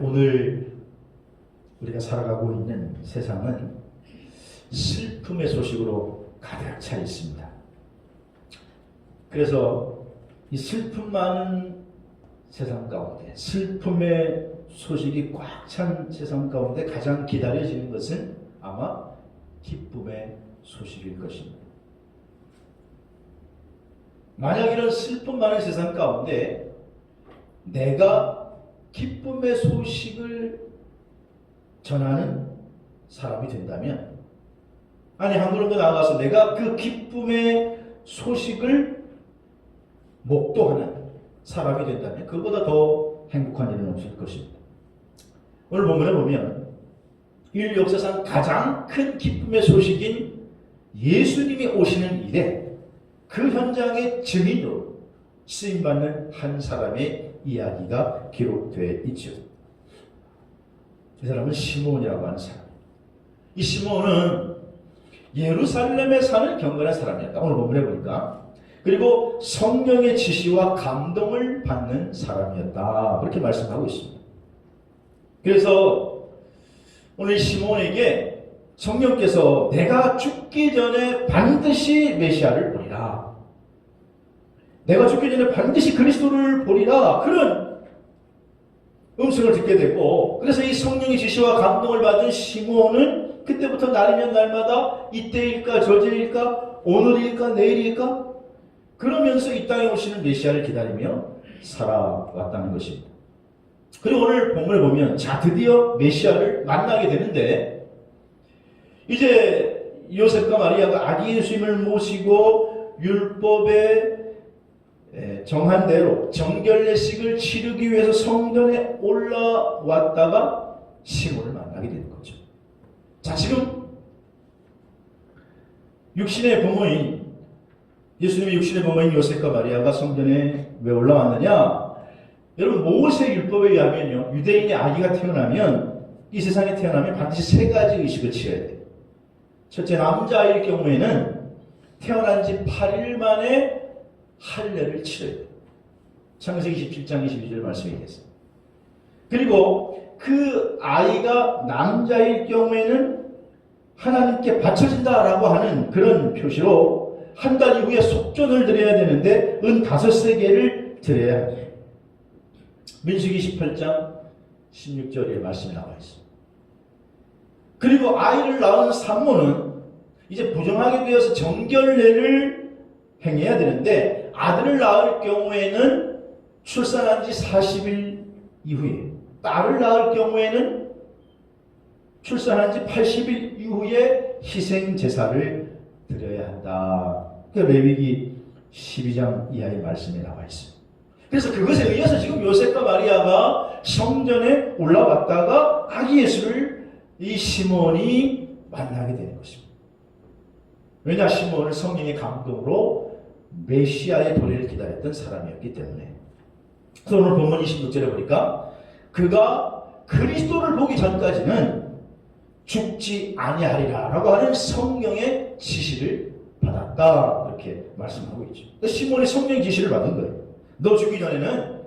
오늘 우리가 살아가고 있는 세상은 슬픔의 소식으로 가득 차 있습니다. 그래서 이 슬픔 많은 세상 가운데, 슬픔의 소식이 꽉 찬 세상 가운데 가장 기다려지는 것은 아마 기쁨의 소식일 것입니다. 만약 이런 슬픔 많은 세상 가운데 내가 기쁨의 소식을 전하는 사람이 된다면, 아니 한 걸음 더 나아가서 내가 그 기쁨의 소식을 목도하는 사람이 된다면 그보다 더 행복한 일은 없을 것입니다. 오늘 본문에 보면 인류 역사상 가장 큰 기쁨의 소식인 예수님이 오시는 일에 그 현장의 증인으로 쓰임받는 한 사람의 이야기가 기록되어 있죠. 이 사람은 시므온이라고 하는 사람. 이 시므온은 예루살렘에 사는 경건한 사람이었다. 오늘 본문에 보니까. 그리고 성령의 지시와 감동을 받는 사람이었다. 그렇게 말씀하고 있습니다. 그래서 오늘 시므온에게 성령께서 내가 죽기 전에 반드시 메시아를 보리라, 내가 죽기 전에 반드시 그리스도를 보리라, 그런 음성을 듣게 됐고, 그래서 이 성령의 지시와 감동을 받은 시므온은 그때부터 날이면 날마다 이때일까 저때일까 오늘일까 내일일까 그러면서 이 땅에 오시는 메시아를 기다리며 살아왔다는 것입니다. 그리고 오늘 본문을 보면 자 드디어 메시아를 만나게 되는데, 이제 요셉과 마리아가 아기 예수님을 모시고 율법에 정한 대로 정결례식을 치르기 위해서 성전에 올라왔다가 시므온을 만나게 되는 거죠. 자, 지금 육신의 부모인, 예수님의 육신의 부모인 요셉과 마리아가 성전에 왜 올라왔느냐? 여러분, 모세 율법에 의하면요, 유대인의 아기가 태어나면, 이 세상에 태어나면 반드시 세 가지 의식을 치러야 돼요. 첫째, 남자일 경우에는 태어난 지 8일 만에 할례를 치러야 돼요. 창세기 27장 22절 말씀이 있겠습니다. 그리고 그 아이가 남자일 경우에는 하나님께 바쳐진다라고 하는 그런 표시로 한 달 이후에 속전을 드려야 되는데 은 5세계를 드려야 합니다. 민수기 18장 16절에 말씀이 나와 있습니다. 그리고 아이를 낳은 산모는 이제 부정하게 되어서 정결례를 행해야 되는데, 아들을 낳을 경우에는 출산한 지 40일 이후에, 딸을 낳을 경우에는 출산한 지 80일 이후에 희생 제사를 드려야 한다. 레위기 12장 이하의 말씀이 나와 있습니다. 그래서 그것에 의해서 지금 요셉과 마리아가 성전에 올라왔다가 아기 예수를 이 시므온이 만나게 되는 것입니다. 왜냐, 시므온은 성령의 감동으로 메시아의 도래를 기다렸던 사람이었기 때문에. 그래서 오늘 본문 26절에 보니까 그가 그리스도를 보기 전까지는 죽지 아니하리라 라고 하는 성령의 지시를 받았다, 그렇게 말씀하고 있죠. 그러니까 시므온이 성령의 지시를 받은 거예요. 너 죽기 전에는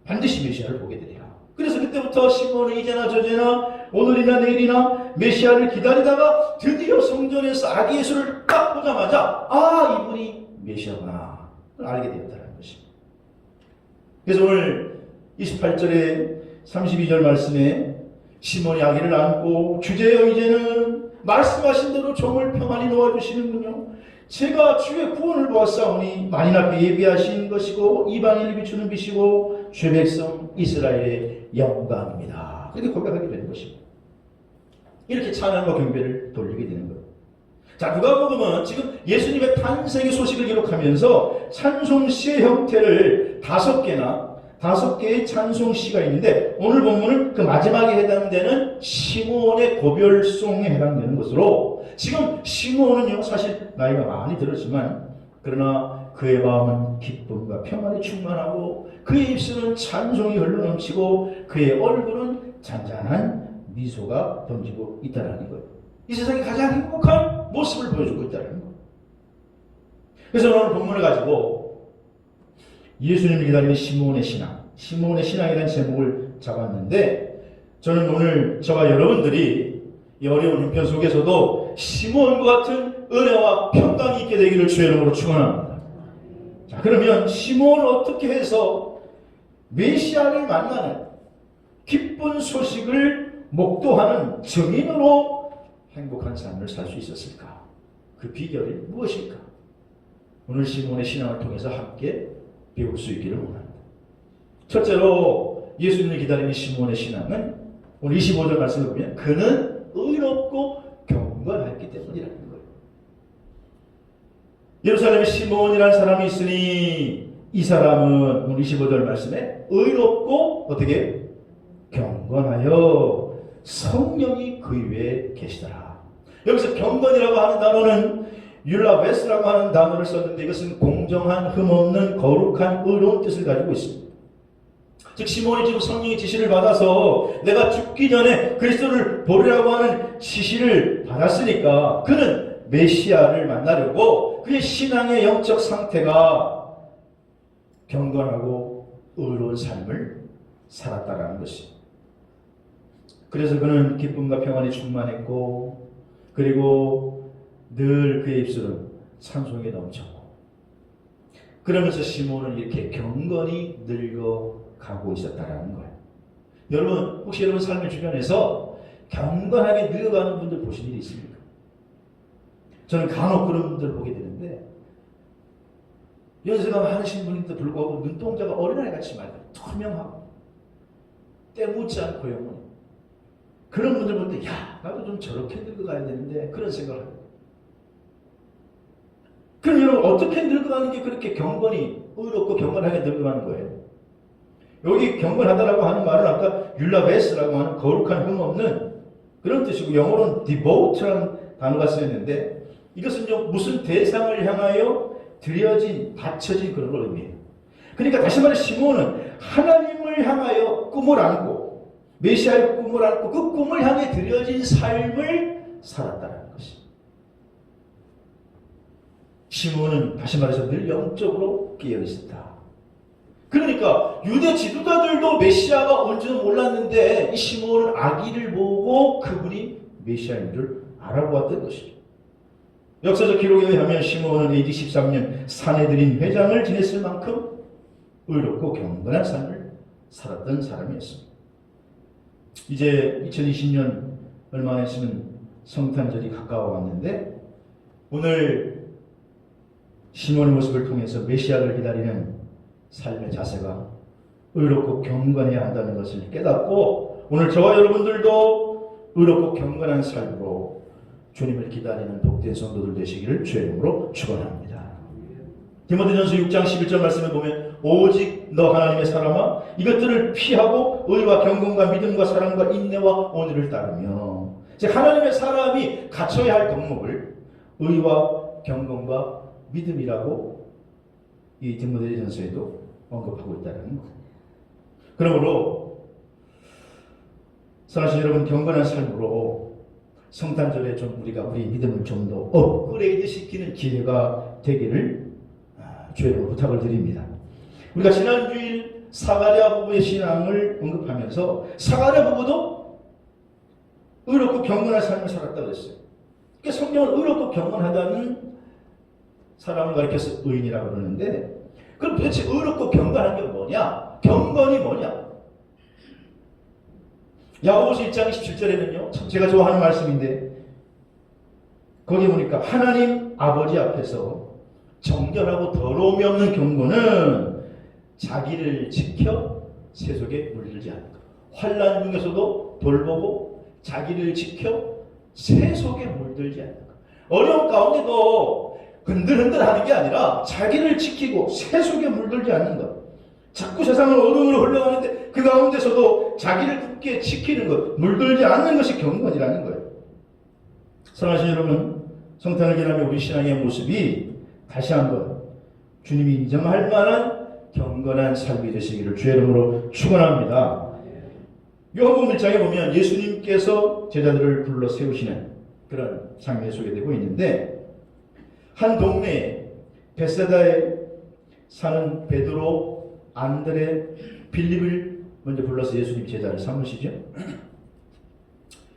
반드시 메시아를 보게 되리라. 그래서 그때부터 시므온은 이제나 저제나 오늘이나 내일이나 메시아를 기다리다가 드디어 성전에서 아기 예수를 딱 보자마자 아, 이분이 메시아구나 알게 되었다는 것입니다. 그래서 오늘 28절에 32절 말씀에 시몬이 아기를 안고 주제여 이제는 말씀하신 대로 종을 평안히 놓아주시는군요. 제가 주의 구원을 보았사오니 만인 앞에 예비하신 것이고 이방인을 비추는 빛이고 주의 백성 이스라엘의 영광입니다. 그렇게 고백하게 되는 것입니다. 이렇게 찬양과 경배를 돌리게 되는 거예요. 자, 누가복음은 지금 예수님의 탄생의 소식을 기록하면서 찬송시의 형태를 5개의 찬송시가 있는데, 오늘 본문은 그 마지막에 해당되는 시므온의 고별송에 해당되는 것으로, 지금 시므온은요 사실 나이가 많이 들었지만 그러나 그의 마음은 기쁨과 평안이 충만하고 그의 입술은 찬송이 흘러넘치고 그의 얼굴은 잔잔한 미소가 번지고 있다는 거예요. 이 세상에 가장 행복한 모습을 보여주고 있다는 거예요. 그래서 오늘 본문을 가지고 예수님을 기다리는 시므온의 신앙, 시므온의 신앙이라는 제목을 잡았는데 저는 오늘 저와 여러분들이 이 어려운 형편 속에서도 시몬과 같은 은혜와 평강이 있게 되기를 주의 이름으로 축원합니다. 자, 그러면 시몬을 어떻게 해서 메시아를 만나는 기쁜 소식을 목도하는 증인으로 행복한 삶을 살 수 있었을까? 그 비결이 무엇일까? 오늘 시몬의 신앙을 통해서 함께 배울 수 있기를 원합니다. 첫째로 예수님을 기다리는 시몬의 신앙은 오늘 25절 말씀을 보면 그는 의롭고 경건했기 때문이라는 거예요. 예루살렘에 시몬이라는 사람이 있으니 이 사람은 오늘 25절 말씀에 의롭고 어떻게 경건하여 성령이 그 위에 계시더라. 여기서 경건이라고 하는 단어는 율라베스라고 하는 단어를 썼는데 이것은 공정한, 흠없는, 거룩한, 의로운 뜻을 가지고 있습니다. 즉 시몬이 지금 성령의 지시를 받아서 내가 죽기 전에 그리스도를 보리라고 하는 지시를 받았으니까 그는 메시아를 만나려고 그의 신앙의 영적 상태가 경건하고 의로운 삶을 살았다라는 것입니다. 그래서 그는 기쁨과 평안이 충만했고 그리고 늘 그의 입술은 찬송이 넘쳤고 그러면서 시몬은 이렇게 경건히 늙어가고 있었다라는 거예요. 여러분 혹시 여러분 삶의 주변에서 경건하게 늙어가는 분들 보신 일이 있습니까? 저는 간혹 그런 분들 보게 되는데 연세가 많으신 분인데 불구하고 눈동자가 어린아이같이 맑아요. 투명하고 때묻지 않고 영원히 그런 분들 볼 때 야 나도 좀 저렇게 늙어가야 되는데 그런 생각을 합니다. 그럼 여러분 어떻게 늙어가는 게 그렇게 경건히 의롭고 경건하게 늙어가는 거예요? 여기 경건하다라고 하는 말은 아까 율라베스라고 하는 거룩한 흠없는 그런 뜻이고 영어로는 devote라는 단어가 쓰였는데 이것은 무슨 대상을 향하여 드려진 바쳐진 그런 걸 의미해요. 그러니까 다시 말해 시몬은 하나님을 향하여 꿈을 안고 메시아의 꿈을 안고 그 꿈을 향해 드려진 삶을 살았다는 것입니다. 시몬은 다시 말해서 늘 영적으로 깨어 있었다. 그러니까 유대 지도자들도 메시아가 온지는 몰랐는데 이 시몬은 아기를 보고 그분이 메시아인 줄 알아보았던 것이죠. 역사적 기록에 의하면 시몬은 AD 13년 산헤드린 회장을 지냈을 만큼 의롭고 경건한 삶을 살았던 사람이었습니다. 이제 2020년 얼마 안 있으면 성탄절이 가까워 왔는데 오늘 시몬의 모습을 통해서 메시아를 기다리는 삶의 자세가 의롭고 경건해야 한다는 것을 깨닫고 오늘 저와 여러분들도 의롭고 경건한 삶으로 주님을 기다리는 복된 성도들 되시기를 주의 이름으로 축원합니다. 디모데전서 6장 11절 말씀에 보면 오직 너 하나님의 사람아 이것들을 피하고 의와 경건과 믿음과 사랑과 인내와 온유를 따르며 즉 하나님의 사람이 갖춰야 할 덕목을 의와 경건과 믿음이라고 이 디모데전서에도 언급하고 있다는 것. 그러므로 사랑하시는 여러분 경건한 삶으로 성탄절에 좀 우리가 우리 믿음을 좀 더 업그레이드 시키는 기회가 되기를 주의로 부탁을 드립니다. 우리가 지난주일 사가랴 부부의 신앙을 언급하면서 사가랴 부부도 의롭고 경건한 삶을 살았다고 했어요. 그러니까 성경은 의롭고 경건하다는 사람을 가리켜서 의인이라고 그러는데 그럼 도대체 의롭고 경건한 게 뭐냐? 경건이 뭐냐? 야고보서 1장 17절에는요 참 제가 좋아하는 말씀인데 거기 보니까 하나님 아버지 앞에서 정결하고 더러움이 없는 경건은 자기를 지켜 세속에 물들지 않는 것. 환난 중에서도 돌보고 자기를 지켜 세속에 물들지 않는 것. 어려운 가운데도 흔들흔들 하는 게 아니라 자기를 지키고 세속에 물들지 않는 것. 자꾸 세상을 어둠으로 흘러가는데 그 가운데서도 자기를 굳게 지키는 것, 물들지 않는 것이 경건이라는 거예요. 사랑하시는 여러분, 성탄을 기념하며 우리 신앙의 모습이 다시 한번 주님이 인정할 만한 경건한 삶이 되시기를 주의 이름으로 축원합니다. 요한복음 1장에 보면 예수님께서 제자들을 불러 세우시는 그런 장면이 소개되고 있는데 한 동네에 베세다에 사는 베드로, 안드레, 빌립을 먼저 불러서 예수님 제자를 삼으시죠.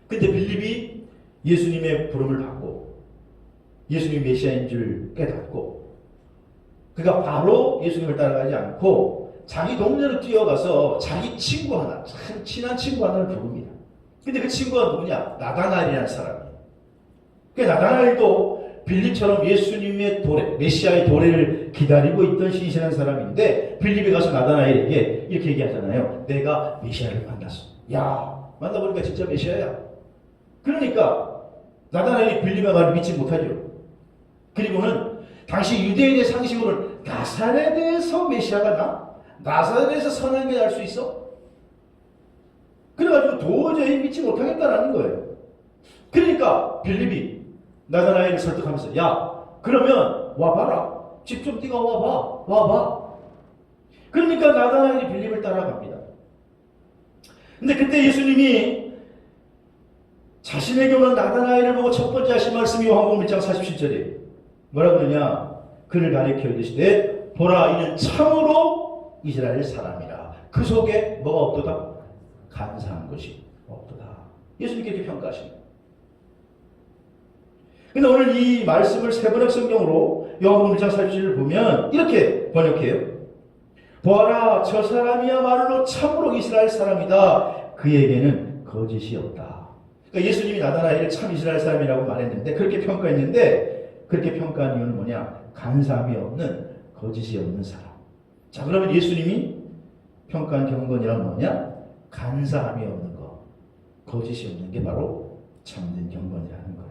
근데 빌립이 예수님의 부름을 받고 예수님이 메시아인 줄 깨닫고 그가 바로 예수님을 따라가지 않고 자기 동네로 뛰어가서 자기 친구 하나, 참 친한 친구 하나를 부릅니다. 근데 그 친구가 누구냐? 나다나엘이라는 사람이에요. 그 나다나엘도 빌립처럼 예수님의 도래, 메시아의 도래를 기다리고 있던 신실한 사람인데 빌립이 가서 나다나엘에게 이렇게 얘기하잖아요. 내가 메시아를 만났어. 야, 만나보니까 진짜 메시아야. 그러니까 나다나엘이 빌립의 말을 믿지 못하죠. 그리고는 당시 유대인의 상식으로는 나사렛에서 메시아가 나? 나사렛에서 선한 게 날 수 있어? 그래가지고 도저히 믿지 못하겠다라는 거예요. 그러니까 빌립이 나다나엘을 설득하면서 야 그러면 와봐라. 직접 네가 와봐. 그러니까 나다나엘이 빌립을 따라갑니다. 근데 그때 예수님이 자신에게 오는 나다나엘을 보고 첫 번째 하신 말씀이 요한복음 1장 47절이에요. 뭐라고 그러냐? 그를 가리켜 이르시되 보라 이는 참으로 이스라엘 사람이라. 그 속에 뭐가 없도다? 간사한 것이 없도다. 예수님께 이렇게 평가하십니다. 근데 오늘 이 말씀을 세번역 성경으로 요한복음 1장 47절을 보면 이렇게 번역해요. 보아라 저 사람이야말로 참으로 이스라엘 사람이다. 그에게는 거짓이 없다. 그러니까 예수님이 나다나엘을 참 이스라엘 사람이라고 말했는데 그렇게 평가했는데 그렇게 평가한 이유는 뭐냐? 간사함이 없는 거짓이 없는 사람. 자 그러면 예수님이 평가한 경건이란 뭐냐? 간사함이 없는 것, 거짓이 없는 게 바로 참된 경건이라는 거예요.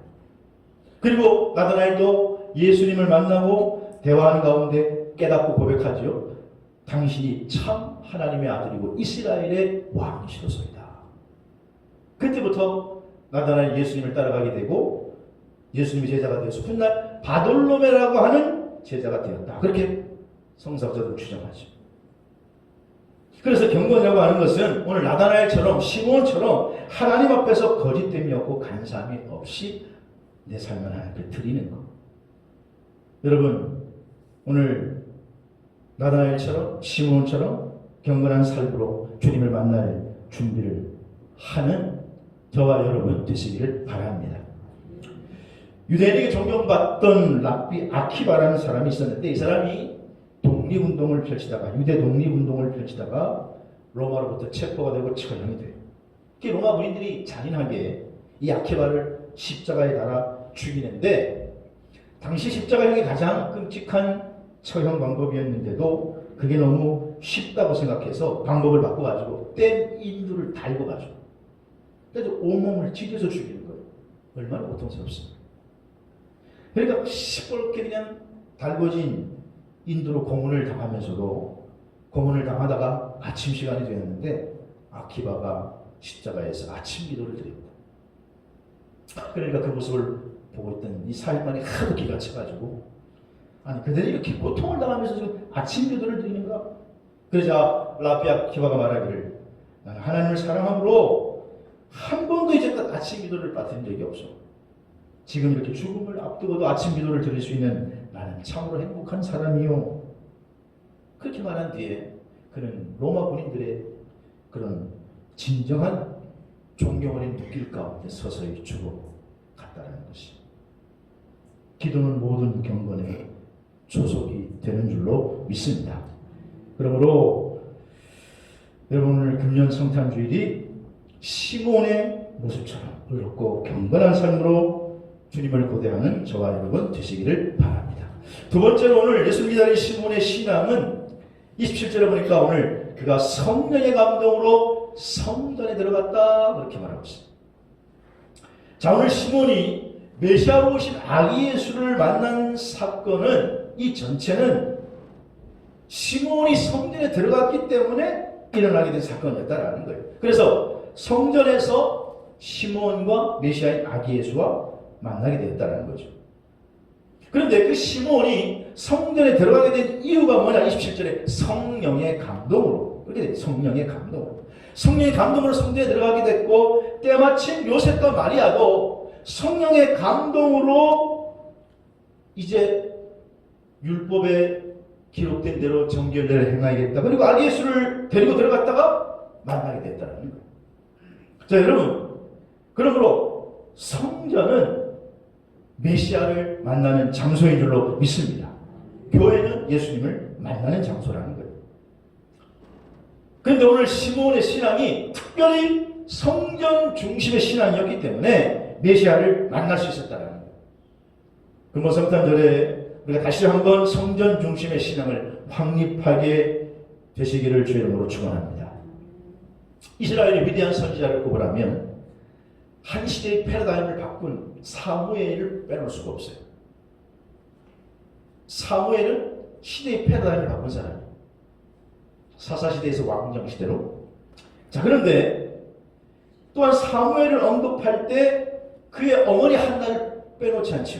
그리고 나다나엘도 예수님을 만나고 대화하는 가운데 깨닫고 고백하죠. 당신이 참 하나님의 아들이고 이스라엘의 왕이시로소이다. 그때부터 나다나엘이 예수님을 따라가게 되고 예수님이 제자가 되어서 훗날 바돌로메라고 하는 제자가 되었다. 그렇게 성서학자들은 주장하죠. 그래서 경건이라고 하는 것은 오늘 나다나엘처럼 시몬처럼 하나님 앞에서 거짓됨이 없고 간사함이 없이 내 삶을 하나님께 드리는 것. 여러분 오늘 나다나엘처럼 시몬처럼 경건한 삶으로 주님을 만날 준비를 하는 저와 여러분 되시기를 바랍니다. 유대인에게 존경받던 랍비 아키바라는 사람이 있었는데 이 사람이 독립운동을 펼치다가 유대 독립운동을 펼치다가 로마로부터 체포가 되고 처형이 돼요. 로마 군인들이 잔인하게 이 아키바를 십자가에 달아 죽이는데 당시 십자가형이 가장 끔찍한 처형 방법이었는데도 그게 너무 쉽다고 생각해서 방법을 바꿔가지고 뗀 인두를 달고 가죠. 그래서 온몸을 찢어서 죽이는 거예요. 얼마나 고통스럽습니까? 그러니까 시뻘게 그냥 달궈진 인두로 고문을 당하면서도 고문을 당하다가 아침 시간이 되었는데 아키바가 십자가에서 아침 기도를 드립니다. 그러니까 그 모습을 보고 있던 이 사역관이 하도 기가 차가지고 아니 그들이 이렇게 고통을 당하면서 지금 아침 기도를 드리는가? 그러자 랍비 아키바가 말하기를 나는 하나님을 사랑함으로 한 번도 이제껏 아침 기도를 빠뜨린 적이 없어. 지금 이렇게 죽음을 앞두고도 아침 기도를 드릴 수 있는 나는 참으로 행복한 사람이요. 그렇게 말한 뒤에 그는 로마 군인들의 그런 진정한 존경을 느낄 가운데 서서히 죽어갔다는 것이. 기도는 모든 경건의 조속이 되는 줄로 믿습니다. 그러므로 여러분 오늘 금년 성탄주일이 시몬의 모습처럼 의롭고 경건한 삶으로 주님을 고대하는 저와 여러분 되시기를 바랍니다. 두 번째로 오늘 예수를 기다린 시몬의 신앙은 27절에 보니까 오늘 그가 성령의 감동으로 성전에 들어갔다 그렇게 말하고 있습니다. 자 오늘 시몬이 메시아로 오신 아기 예수를 만난 사건은 이 전체는 시몬이 성전에 들어갔기 때문에 일어나게 된 사건이었다라는 거예요. 그래서 성전에서 시몬과 메시아인 아기 예수와 만나게 되었다는 거죠. 그런데 그 시몬이 성전에 들어가게 된 이유가 뭐냐? 27절에 성령의 감동으로 그렇게 돼요. 성령의 감동으로. 성령의 감동으로 성전에 들어가게 됐고 때마침 요셉과 마리아도 성령의 감동으로 이제 율법에 기록된 대로 정결례를 행하겠다. 그리고 아기 예수를 데리고 들어갔다가 만나게 됐다는 거예요. 자, 여러분, 그러므로 성전은 메시아를 만나는 장소인 줄로 믿습니다. 교회는 예수님을 만나는 장소라는 거예요. 그런데 오늘 시몬의 신앙이 특별히 성전 중심의 신앙이었기 때문에 메시아를 만날 수 있었다는 거예요. 금번 성탄절에 우리가 다시 한번 성전 중심의 신앙을 확립하게 되시기를 주의 이름으로 축원합니다. 이스라엘의 위대한 선지자를 꼽으라면 한 시대의 패러다임을 바꾼 사무엘을 빼놓을 수가 없어요. 사무엘은 시대의 패러다임을 바꾼 사람이에요. 사사시대에서 왕정시대로. 자, 그런데 또한 사무엘을 언급할 때 그의 어머니 한나를 빼놓지 않죠.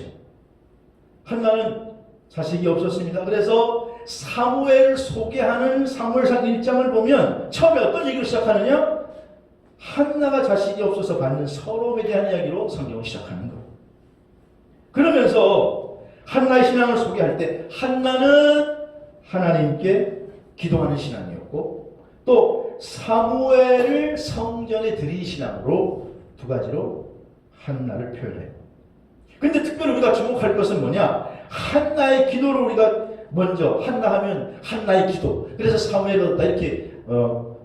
한나는 자식이 없었습니다. 그래서 사무엘을 소개하는 사무엘상 1장을 보면 처음에 어떤 얘기를 시작하느냐? 한나가 자식이 없어서 받는 서러움에 대한 이야기로 성경을 시작하는 거예요. 그러면서 한나의 신앙을 소개할 때 한나는 하나님께 기도하는 신앙이었고 또 사무엘을 성전에 드린 신앙으로 두 가지로 한나를 표현해요. 근데 특별히 우리가 주목할 것은 뭐냐? 한나의 기도를 우리가 먼저 한나 하면 한나의 기도. 그래서 사무엘을 얻었다 이렇게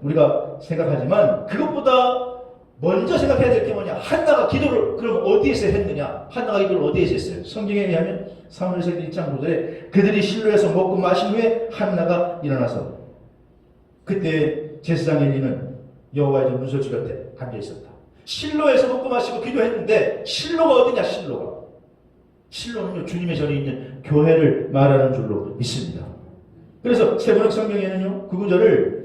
우리가 생각하지만 그것보다 먼저 생각해야 될 게 뭐냐? 한나가 기도를 그럼 어디에서 했느냐? 한나가 기도를 어디에서 했어요? 성경에 의하면 사무엘서 1장 9절에 그들이 실로에서 먹고 마신 후에 한나가 일어나서 그때 제사장 엘리는 여호와의 문설주 곁에 앉아 있었다. 실로에서 먹고 마시고 기도했는데 실로가 어디냐? 실로는요 주님의 전에 있는 교회를 말하는 줄로 믿습니다. 그래서 세번역 성경에는요 그 구절을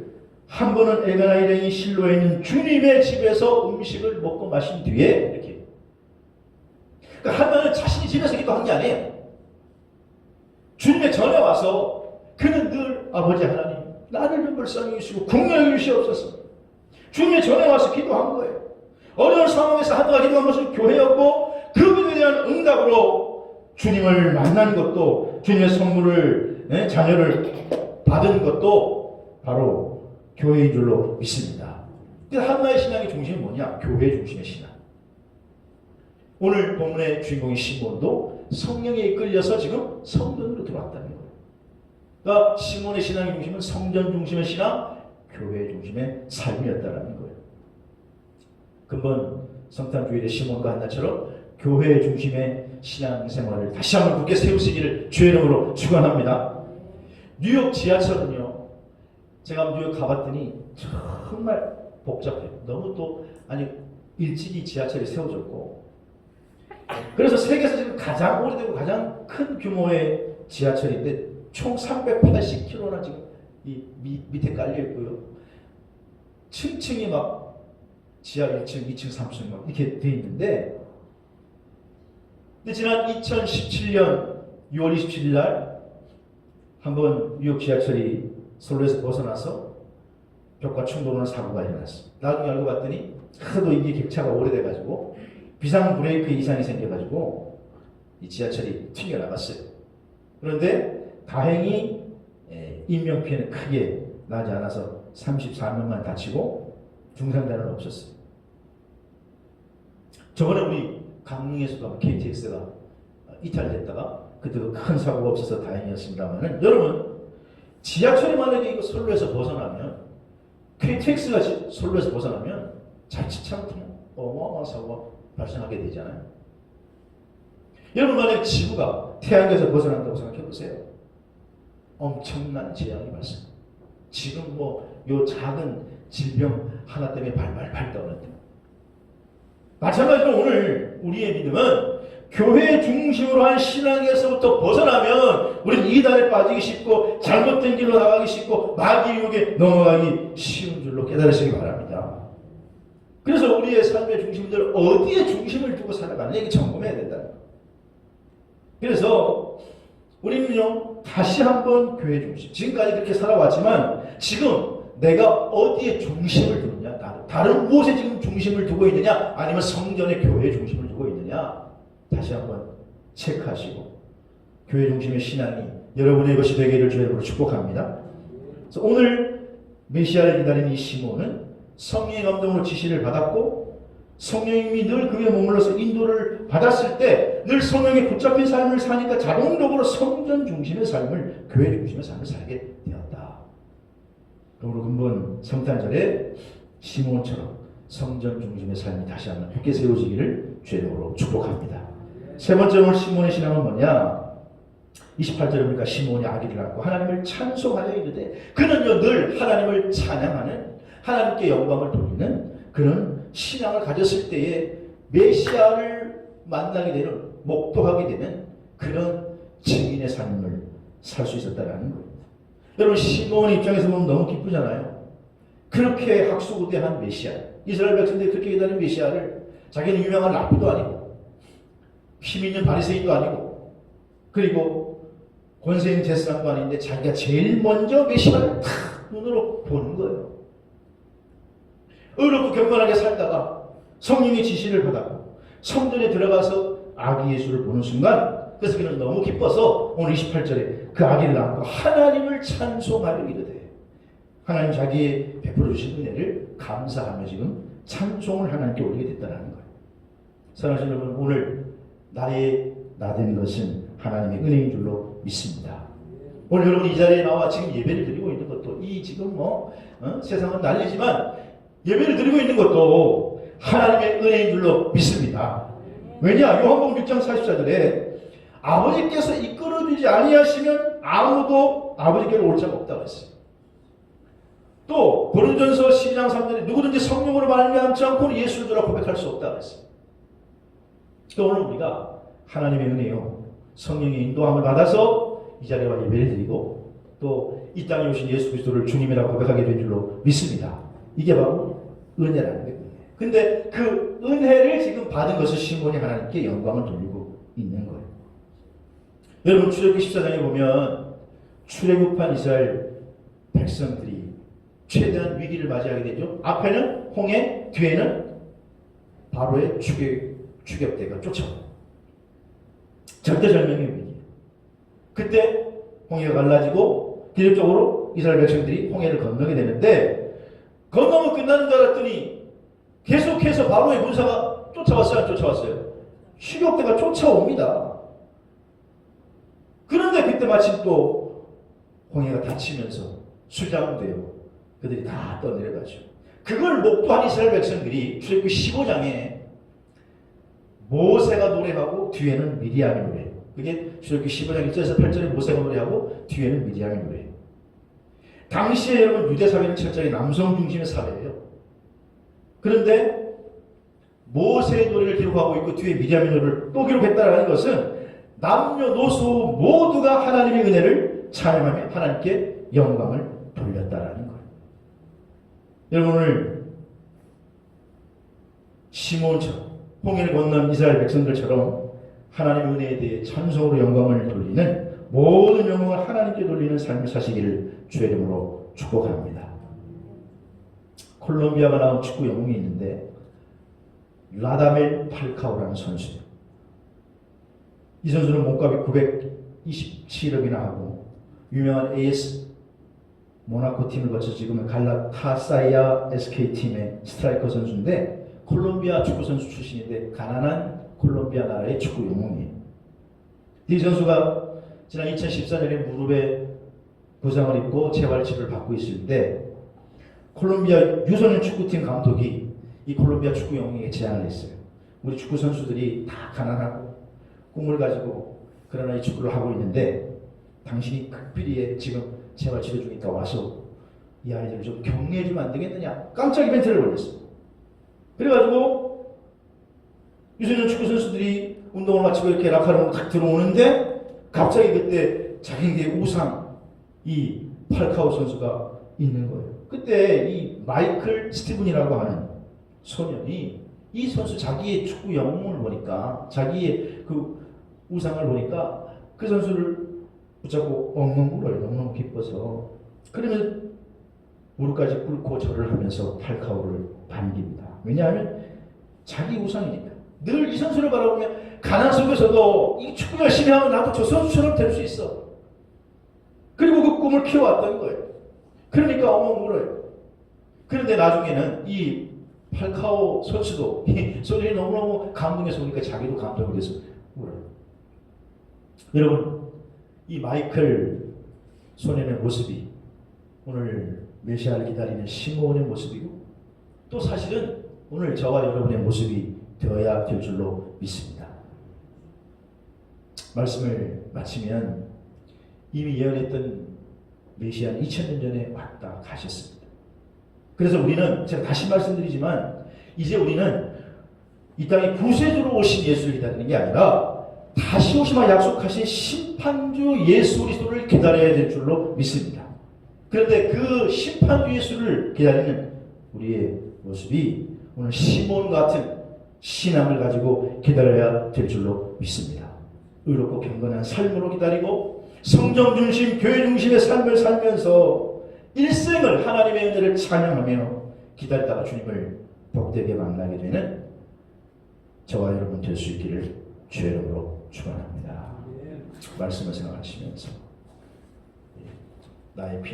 한 번은 엘가나 일행이 실로에 있는 주님의 집에서 음식을 먹고 마신 뒤에 이렇게. 그러니까 한나는 자신이 집에서 기도한 게 아니에요. 주님의 전에 와서 그는 늘 아버지 하나님 나를 좀 불쌍히 여기시고 긍휼히 주시옵소서. 주님의 전에 와서 기도한 거예요. 어려운 상황에서 한나가 기도한 것은 교회였고 그 기도에 대한 응답으로 주님을 만난 것도 주님의 선물을 자녀를 받은 것도 바로 교회인 줄로 믿습니다. 근데 한나의 신앙의 중심이 뭐냐? 교회 중심의 신앙. 오늘 본문의 주인공인 시몬도 성령에 이끌려서 지금 성전으로 들어왔다는 거예요. 그러니까 시몬의 신앙의 중심은 성전 중심의 신앙, 교회 중심의 삶이었다는 거예요. 근본 성탄주일의 시몬과 한나처럼 교회 중심의 신앙생활을 다시 한번 굳게 세우시기를 주의 이름으로 축원합니다. 뉴욕 지하철은요, 제가 뉴욕 가봤더니 정말 복잡해요. 너무 또 일찍이 지하철이 세워졌고, 그래서 세계에서 지금 가장 오래되고 가장 큰 규모의 지하철인데 총 380km나 지금 이 밑에 깔려 있고요. 층층이 막 지하 1층, 2층, 3층 막 이렇게 돼 있는데. 근데 지난 2017년 6월 27일 날 한번 뉴욕 지하철이 선로에서 벗어나서 벽과 충돌하는 사고가 일어났어요. 나중에 알고 봤더니 하도 이게 객차가 오래돼가지고 비상 브레이크 이상이 생겨가지고 이 지하철이 튕겨나갔어요. 그런데 다행히 인명피해는 크게 나지 않아서 34명만 다치고 중상자는 없었어요. 저번에 우리 강릉에서도 KTX가 이탈됐다가 그때도 큰 사고가 없어서 다행이었습니다만 여러분 지하철이 만약에 이거 선로에서 벗어나면 KTX가 선로에서 벗어나면 자칫 잘못하면 어마어마한 사고가 발생하게 되잖아요. 여러분 만약 지구가 태양에서 벗어난다고 생각해보세요. 엄청난 재앙이 발생. 지금 요 작은 질병 하나 때문에 발발 떠오른다. 마찬가지로 오늘 우리의 믿음은 교회 중심으로 한 신앙에서부터 벗어나면 우리는 이단에 빠지기 쉽고 잘못된 길로 나가기 쉽고 마귀 유혹에 넘어가기 쉬운 줄로 깨달으시기 바랍니다. 그래서 우리의 삶의 중심들 어디에 중심을 두고 살아가느냐 이게 점검해야 된다는 거예요. 그래서 우리는요 다시 한번 교회 중심. 지금까지 그렇게 살아왔지만 지금 내가 어디에 중심을 두느냐, 다른 무엇에 지금 중심을 두고 있느냐, 아니면 성전의 교회에 중심을 두고 있느냐, 다시 한번 체크하시고 교회 중심의 신앙이 여러분의 것이 되기를 주의 이름으로 축복합니다. 그래서 오늘 메시아를 기다리는 이 시몬은 성령의 감동으로 지시를 받았고 성령님이 늘 그에 머물러서 인도를 받았을 때 늘 성령에 붙잡힌 삶을 사니까 자동적으로 성전 중심의 삶을, 교회 중심의 삶을 살게 되었다. 그러므로 근본 성탄절에 시몬처럼 성전 중심의 삶이 다시 한번 굳게 세워지기를 주의 이름으로 축복합니다. 세 번째 오늘 시몬의 신앙은 뭐냐? 28절에 보니까 시몬이 아기를 낳고 하나님을 찬송하여 이르되 그는요 늘 하나님을 찬양하는, 하나님께 영광을 돌리는 그런 신앙을 가졌을 때에 메시아를 만나게 되는, 목도하게 되는 그런 증인의 삶을 살 수 있었다는 겁니다. 여러분, 시몬의 입장에서 보면 너무 기쁘잖아요. 그렇게 학수고대한 메시아, 이스라엘 백성들이 그렇게 기다린 메시아를, 자기는 유명한 랍비도 아니고 힘 있는 바리새인도 아니고 그리고 권세 있는 제사장도 아닌데 자기가 제일 먼저 메시아를 탁 눈으로 보는 거예요. 의롭고 경건하게 살다가 성령의 지시를 받았고 성전에 들어가서 아기 예수를 보는 순간, 그래서 그는 너무 기뻐서 오늘 28절에 그 아기를 낳고 하나님을 찬송하려 이르되, 하나님 자기의 베풀어 주신 은혜를 감사하며 지금 찬송을 하나님께 올리게 됐다는 거예요. 사랑하시는 여러분, 오늘 나된 것은 하나님의 은혜인 줄로 믿습니다. 오늘 여러분 이 자리에 나와 지금 예배를 드리고 있는 것도, 이 지금 세상은 난리지만 예배를 드리고 있는 것도 하나님의 은혜인 줄로 믿습니다. 왜냐? 요한복음 6장 44절에 아버지께서 이끌어주지 아니하시면 아무도 아버지께로 올 자가 없다고 했어요. 또 고린도전서 12장 3절에 누구든지 성령으로 말미암지 않고는 예수를 들어 고백할 수 없다고 했어요. 또 오늘 우리가 하나님의 은혜요, 성령의 인도함을 받아서 이 자리에 와 예배를 드리고 또 이 땅에 오신 예수 그리스도를 주님이라고 고백하게 된 줄로 믿습니다. 이게 바로 은혜라는 거예요. 근데 그 은혜를 지금 받은 것을 시몬이 하나님께 영광을 돌리고 있는 거예요. 여러분, 출애굽기 14장에 보면 출애굽한 이스라엘 백성들이 최대한 위기를 맞이하게 되죠. 앞에는 홍해, 뒤에는 바로의 추격대가 쫓아와요. 절대절명의 위기. 그때 홍해가 갈라지고 기적적으로 이스라엘 백성들이 홍해를 건너게 되는데, 건너면 끝나는 줄 알았더니 계속해서 바로의 군사가 쫓아왔어요, 안 쫓아왔어요? 추격대가 쫓아옵니다. 그런데 그때 마침 또 홍해가 닫히면서 수장되어 그들이 다 떠내려가죠. 그걸 목도한 이스라엘 백성들이 출애굽기 15장에 모세가 노래하고 뒤에는 미리암이 노래해요. 그게 출애굽기 15장 1절에서 8절에 모세가 노래하고 뒤에는 미리암이 노래해요. 당시에 여러분 유대 사회는 철저히 남성 중심의 사회예요. 그런데 모세의 노래를 기록하고 있고 뒤에 미리암의 노래를 또 기록했다는 것은 남녀노소 모두가 하나님의 은혜를 찬양하며 하나님께 영광을 돌렸다라는 거예요. 여러분, 오늘 시몬처럼 홍해를 건넌 이스라엘 백성들처럼 하나님의 은혜에 대해 찬송으로 영광을 돌리는, 모든 영광을 하나님께 돌리는 삶을 사시기를 주의 이름으로 축복합니다. 콜롬비아가 나온 축구 영웅이 있는데 라다멜 팔카오라는 선수예요. 이 선수는 몸값이 927억이나 하고 유명한 AS 모나코 팀을 거쳐 지금은 갈라타사이아 SK 팀의 스트라이커 선수인데, 콜롬비아 축구 선수 출신인데 가난한 콜롬비아 나라의 축구 영웅이에요. 이 선수가 지난 2014년에 무릎에 부상을 입고 재활치료를 받고 있을 때 콜롬비아 유소년 축구팀 감독이 이 콜롬비아 축구 영웅에게 제안을 했어요. 우리 축구 선수들이 다 가난하고 꿈을 가지고 그러나 이 축구를 하고 있는데 당신이 극비리에 지금 재활치료 중이니까 와서 이 아이들을 좀 격려해주면 안 되겠느냐, 깜짝 이벤트를 벌였어요. 그래가지고 유소년 축구 선수들이 운동을 마치고 이렇게 라카룸으로 딱 들어오는데 갑자기 그때 자기에게 우상 이 팔카오 선수가 있는 거예요. 그때 이 마이클 스티븐이라고 하는 소년이 이 선수 자기의 축구 영웅을 보니까, 자기의 그 우상을 보니까 그 선수를 붙잡고 엉엉 울어요. 너무너무 기뻐서. 그러면 무릎까지 꿇고 절을 하면서 팔카오를 반깁니다. 왜냐하면 자기 우상이니까. 늘 이 선수를 바라보면 가난 속에서도 이 축구 열심히 하면 나도 저 선수처럼 될 수 있어. 그리고 그 꿈을 키워왔던 거예요. 그러니까 엉엉 울어요. 그런데 나중에는 이 팔카오 선수도 소련이 너무너무 감동해서 보니까 자기도 감동이 돼서 울어요. 여러분, 이 마이클 소년의 모습이 오늘 메시아를 기다리는 시므온의 모습이고 또 사실은 오늘 저와 여러분의 모습이 되어야 될 줄로 믿습니다. 말씀을 마치면 이미 예언했던 메시아는 2000년 전에 왔다 가셨습니다. 그래서 우리는 제가 다시 말씀드리지만 이제 우리는 이 땅에 구세주로 오신 예수를 기다리는 게 아니라 다시 오시마 약속하신 심판주 예수 그리스도를 기다려야 될 줄로 믿습니다. 그런데 그 심판주 예수를 기다리는 우리의 모습이 오늘 시몬 같은 신앙을 가지고 기다려야 될 줄로 믿습니다. 의롭고 경건한 삶으로 기다리고 성령 중심, 교회 중심의 삶을 살면서 일생을 하나님의 은혜를 찬양하며 기다리다가 주님을 복되게 만나게 되는 저와 여러분 될 수 있기를 주의 이름으로 축원합니다. 말씀을 생각하시면서 나의 피